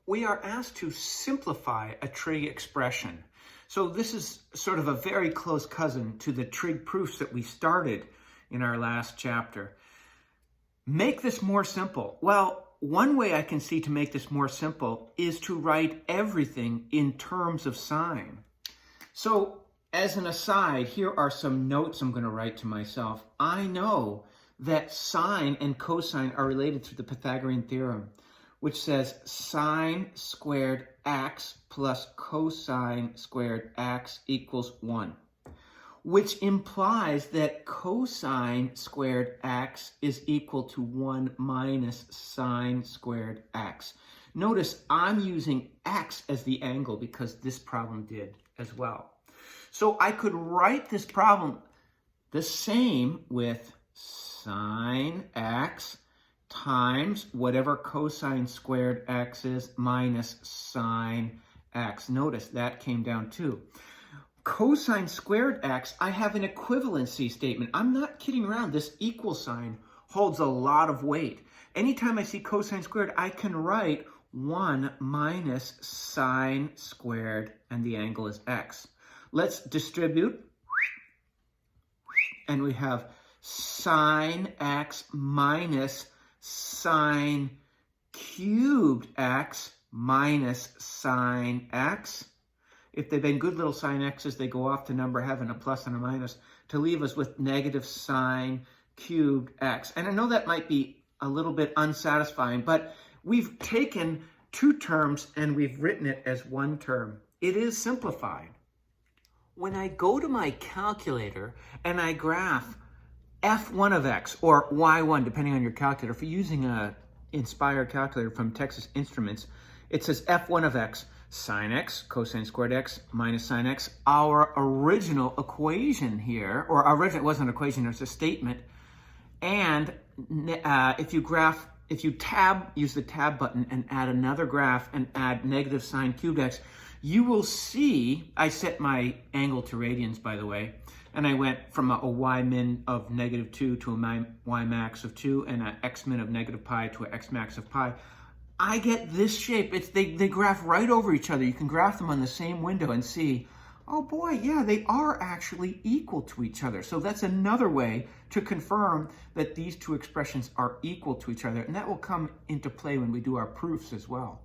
we are asked to simplify a trig expression. So this is sort of a very close cousin to the trig proofs that we started in our last chapter. Make this more simple. Well, one way I can see to make this more simple is to write everything in terms of sign. So as an aside, here are some notes I'm going to write to myself. I know that sine and cosine are related through the Pythagorean theorem, which says sine squared x plus cosine squared x equals 1, which implies that cosine squared x is equal to 1 minus sine squared x. Notice I'm using x as the angle because this problem did as well. So I could write this problem the same with sine x times whatever cosine squared x is minus sine x. Notice that came down too. Cosine squared x, I have an equivalency statement. I'm not kidding around. This equal sign holds a lot of weight. Anytime I see cosine squared, I can write 1 minus sine squared, and the angle is x. Let's distribute, and we have sine x minus sine cubed x minus sine x. If they've been good little sine x's, they go off to number heaven, a plus and a minus, to leave us with negative sine cubed x. And I know that might be a little bit unsatisfying, but we've taken two terms and we've written it as one term. It is simplified. When I go to my calculator and I graph f1 of x or y1, depending on your calculator, if you're using a Inspire calculator from Texas Instruments, it says f1 of x, sine x, cosine squared x, minus sine x. Our original equation here, or original, it wasn't an equation, it was a statement. And if you use the tab button and add another graph and add negative sine cubed x, you will see, I set my angle to radians, by the way, and I went from a y min of -2 to a y max of 2 and an x min of -pi to an x max of pi. I get this shape. They graph right over each other. You can graph them on the same window and see, oh boy, yeah, they are actually equal to each other. So that's another way to confirm that these two expressions are equal to each other. And that will come into play when we do our proofs as well.